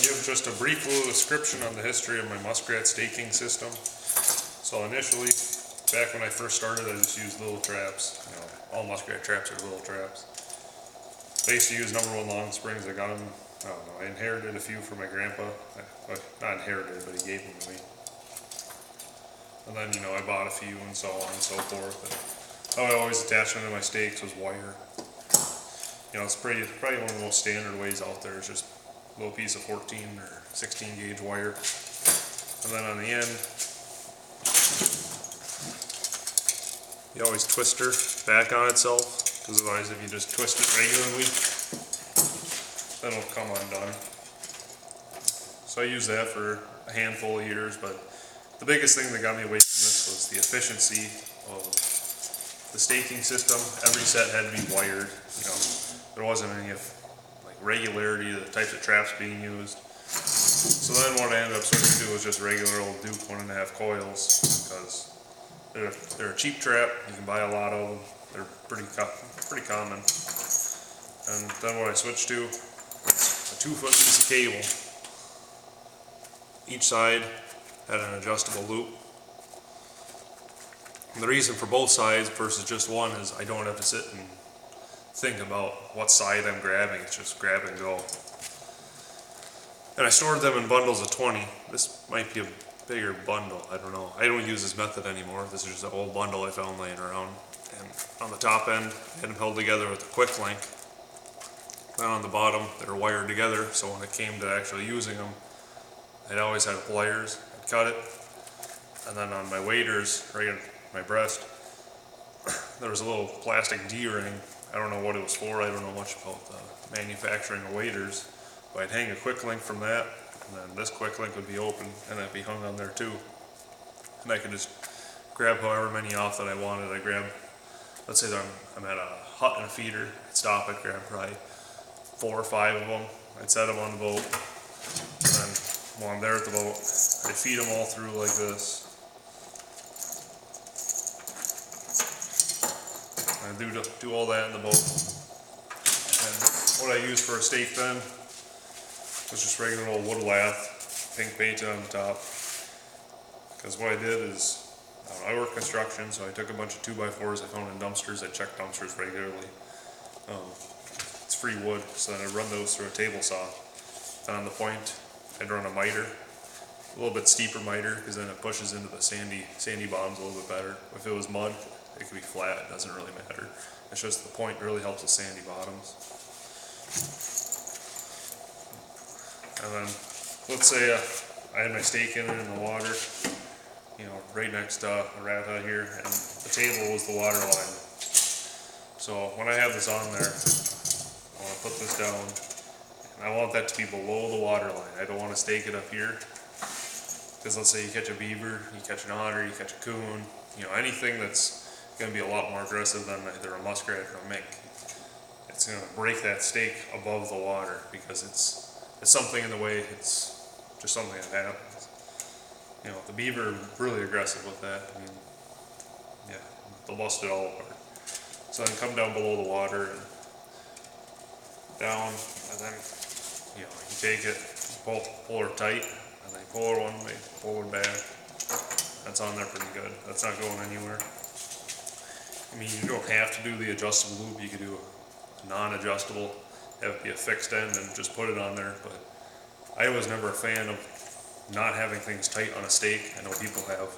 give just a brief little description on the history of my Muskrat staking system. So initially, back when I first started, I just used little traps. You know, all Muskrat traps are little traps. I used to use #1 long springs. I got them, I don't know, I inherited a few from my grandpa. Not inherited, but he gave them to me. And then, you know, I bought a few and so on and so forth. And how I always attached them to my stakes was wire. You know, it's probably one of the most standard ways out there. It's just a little piece of 14 or 16 gauge wire. And then on the end, you always twist her back on itself, because otherwise if you just twist it regularly, then it'll come undone. So I used that for a handful of years, but the biggest thing that got me away from this was the efficiency of the staking system. Every set had to be wired. You know, there wasn't any of like regularity of the types of traps being used. So then what I ended up switching to was just regular old Duke 1.5 coils, because they're a cheap trap. You can buy a lot of them. They're pretty common. And then what I switched to was a 2-foot piece of cable. Each side had an adjustable loop. And the reason for both sides versus just one is I don't have to sit and think about what side I'm grabbing. It's just grab and go. And I stored them in bundles of 20. This might be a bigger bundle, I don't know. I don't use this method anymore. This is just an old bundle I found laying around. And on the top end, I had them held together with a quick link. Then on the bottom, they were wired together, so when it came to actually using them, I'd always had pliers. I'd cut it, and then on my waders, right in my breast, there was a little plastic D-ring. I don't know what it was for. I don't know much about the manufacturing of waders, but I'd hang a quick link from that, and then this quick link would be open, and it'd be hung on there too. And I could just grab however many off that I wanted. I grab, let's say that I'm at a hut and a feeder. I'd stop, I'd grab probably 4 or 5 of them. I'd set them on the boat, and then while I'm there at the boat, I'd feed them all through like this. I do all that in the boat. And what I used for a stake then was just regular old wood lath, pink painted on the top. Because what I did is, I work construction, so I took a bunch of 2x4s I found in dumpsters. I checked dumpsters regularly. It's free wood, so then I'd run those through a table saw. And on the point, I'd run a miter, a little bit steeper miter, because then it pushes into the sandy bottoms a little bit better. If it was mud, it could be flat, it doesn't really matter. It's just the point really helps with sandy bottoms. And then, let's say I had my stake in the water, you know, right next to a rat hut here, and the table was the water line. So when I have this on there, I want to put this down, and I want that to be below the water line. I don't want to stake it up here, because let's say you catch a beaver, you catch an otter, you catch a coon, you know, anything that's going to be a lot more aggressive than either a muskrat or a mink. It's going to break that stake above the water, because it's something in the way. It's just something that happens. You know, the beaver are really aggressive with that. I mean, yeah, they'll bust it all apart. So then come down below the water and down, and then, you know, you take it, pull her tight, and then pull her one way, pull her back. That's on there pretty good. That's not going anywhere. I mean, you don't have to do the adjustable loop. You could do a non-adjustable, have it be a fixed end and just put it on there. But I was never a fan of not having things tight on a stake. I know people have,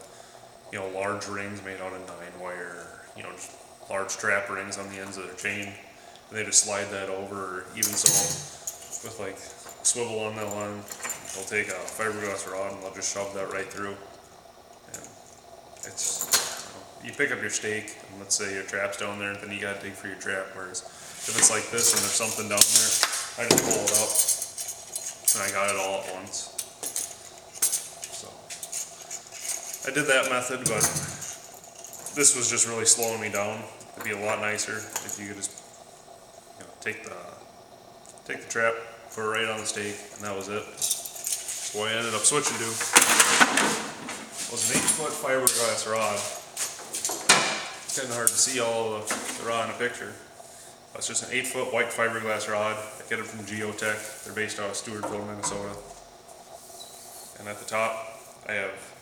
you know, large rings made out of 9-wire, you know, just large trap rings on the ends of their chain, and they just slide that over. Or even so, with like swivel on that line, they'll take a fiberglass rod and they'll just shove that right through. And it's, you pick up your stake, and let's say your trap's down there, and then you gotta dig for your trap. Whereas if it's like this and there's something down there, I just pull it up, and I got it all at once. So I did that method, but this was just really slowing me down. It'd be a lot nicer if you could just, you know, take the trap, put it right on the stake, and that was it. So what I ended up switching to was an 8-foot fiberglass rod. It's kind of hard to see all of the rod in a picture. It's just an 8-foot white fiberglass rod. I get it from Geotech. They're based out of Stewartville, Minnesota. and at the top I have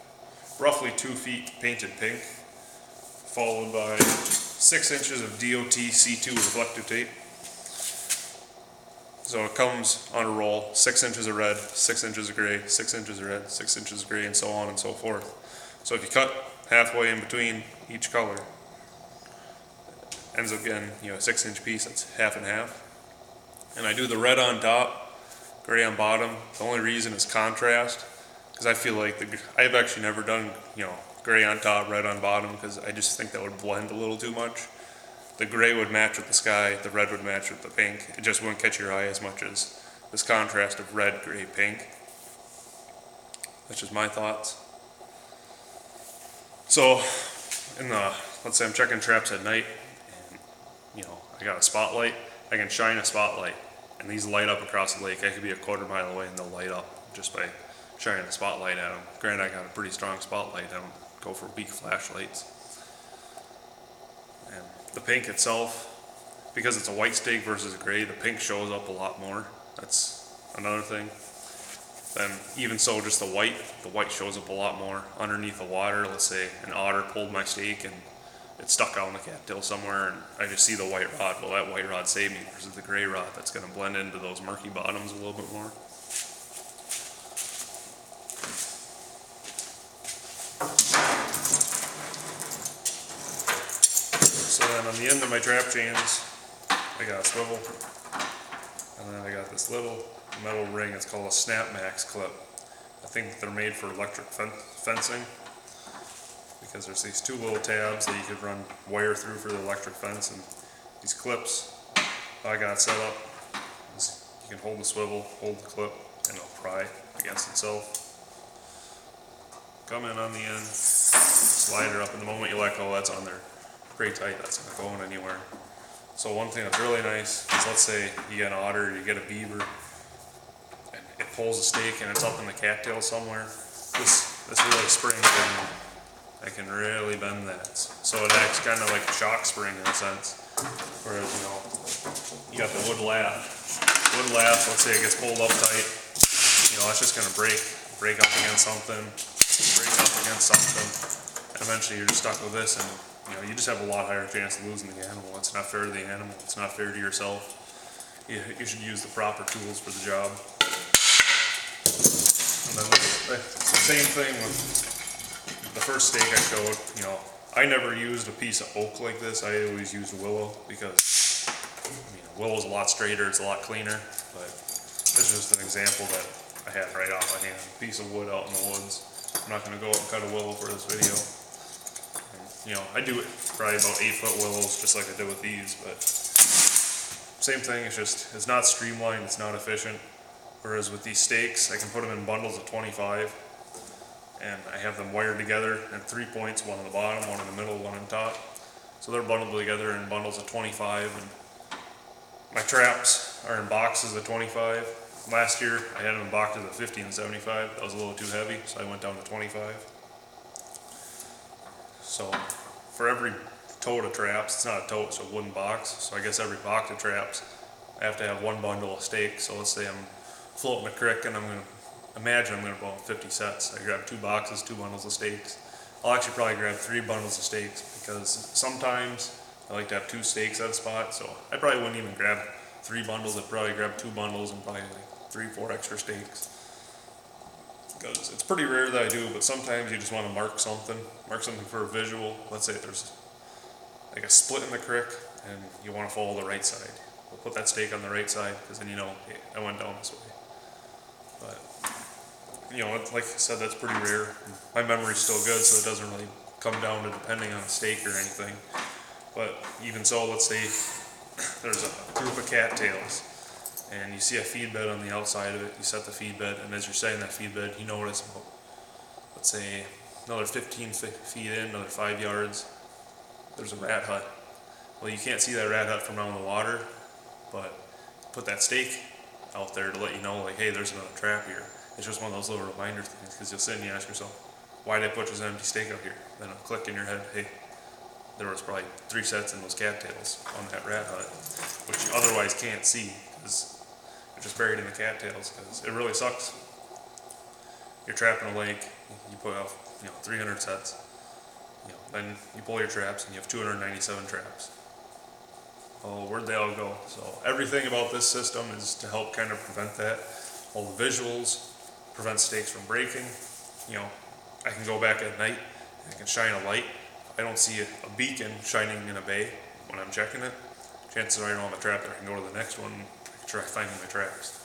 roughly 2 feet painted pink, followed by 6 inches of DOT C2 reflective tape. So it comes on a roll, 6 inches of red, 6 inches of gray, 6 inches of red, 6 inches of gray, and so on and so forth. So if you cut halfway in between each color, ends up getting, a 6-inch piece that's half and half. And I do the red on top, gray on bottom. The only reason is contrast, because I feel like I've actually never done, gray on top, red on bottom, because I just think that would blend a little too much. The gray would match with the sky, the red would match with the pink. It just wouldn't catch your eye as much as this contrast of red, gray, pink. That's just my thoughts. So, let's say I'm checking traps at night, and I got a spotlight. I can shine a spotlight, and these light up across the lake. I could be a quarter mile away, and they'll light up just by shining the spotlight at them. Granted, I got a pretty strong spotlight. I don't go for weak flashlights. And the pink itself, because it's a white stake versus a gray, the pink shows up a lot more. That's another thing. Then even so, just the white shows up a lot more underneath the water. Let's say an otter pulled my stake and it stuck out in the cattail somewhere, and I just see the white rod. Well, that white rod saved me versus the gray rod that's going to blend into those murky bottoms a little bit more. So then on the end of my trap chains, I got a swivel, and then I got this little metal ring. It's called a Snap Max clip. I think they're made for electric fencing, because there's these 2 little tabs that you could run wire through for the electric fence, and these clips I got set up. You can hold the swivel, hold the clip, and it'll pry against itself. Come in on the end, slide it up, and the moment you let go, that's on there pretty tight. That's not going anywhere. So one thing that's really nice is, let's say you get an otter, you get a beaver, and it pulls a stake and it's up in the cattail somewhere. This really spring thing, I can really bend that. So it acts kind of like a shock spring in a sense. Whereas, you got the wood lath. Wood lath, let's say it gets pulled up tight, it's just going to break up against something, and eventually you're just stuck with this, and you just have a lot higher chance of losing the animal. It's not fair to the animal. It's not fair to yourself. You should use the proper tools for the job. And then it's the same thing with the first stake I showed. I never used a piece of oak like this. I always used willow, because willow's a lot straighter. It's a lot cleaner. But this is just an example that I had right off my hand. A piece of wood out in the woods. I'm not going to go out and cut a willow for this video. I do it probably about 8-foot willows, just like I did with these, but same thing. It's not streamlined, it's not efficient. Whereas with these stakes, I can put them in bundles of 25, and I have them wired together at 3 points, one on the bottom, one in the middle, one on top. So they're bundled together in bundles of 25, and my traps are in boxes of 25. Last year, I had them in boxes of 50 and 75. That was a little too heavy, so I went down to 25. So for every tote of traps, it's not a tote, it's a wooden box. So I guess every box of traps, I have to have 1 bundle of stakes. So let's say I'm floating a creek, and I'm going to go 50 sets. I grab 2 boxes, 2 bundles of stakes. I'll actually probably grab 3 bundles of stakes, because sometimes I like to have 2 stakes at a spot. So I probably wouldn't even grab 3 bundles. I'd probably grab 2 bundles and probably like 3-4 extra stakes. Because it's pretty rare that I do, but sometimes you just want to mark something for a visual. Let's say there's like a split in the creek, and you want to follow the right side. We'll put that stake on the right side, because then hey, I went down this way. But like I said, that's pretty rare. My memory's still good, so it doesn't really come down to depending on a stake or anything. But even so, let's say there's a group of cattails, and you see a feed bed on the outside of it. You set the feed bed, and as you're setting that feed bed, you notice about, let's say, another 15 feet in, another 5 yards, there's a rat hut. Well, you can't see that rat hut from out in the water, but put that stake out there to let you know, like, hey, there's another trap here. It's just one of those little reminder things, because you'll sit and you ask yourself, why did I put this empty stake out here? Then it'll click in your head, hey, there was probably 3 sets in those cattails on that rat hut, which you otherwise can't see, because they're just buried in the cattails. Because it really sucks. you're trapping a lake, you put off, 300 sets. Then you pull your traps and you have 297 traps. Oh, where'd they all go? So everything about this system is to help kind of prevent that. All the visuals, prevent stakes from breaking. I can go back at night and I can shine a light. I don't see a beacon shining in a bay when I'm checking it. Chances are I don't have a trap there. I can go to the next one and I can try finding my traps.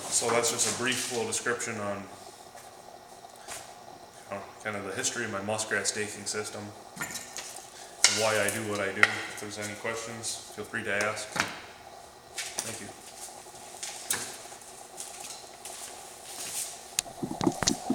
So that's just a brief little description on kind of the history of my muskrat staking system and why I do what I do. If there's any questions, feel free to ask.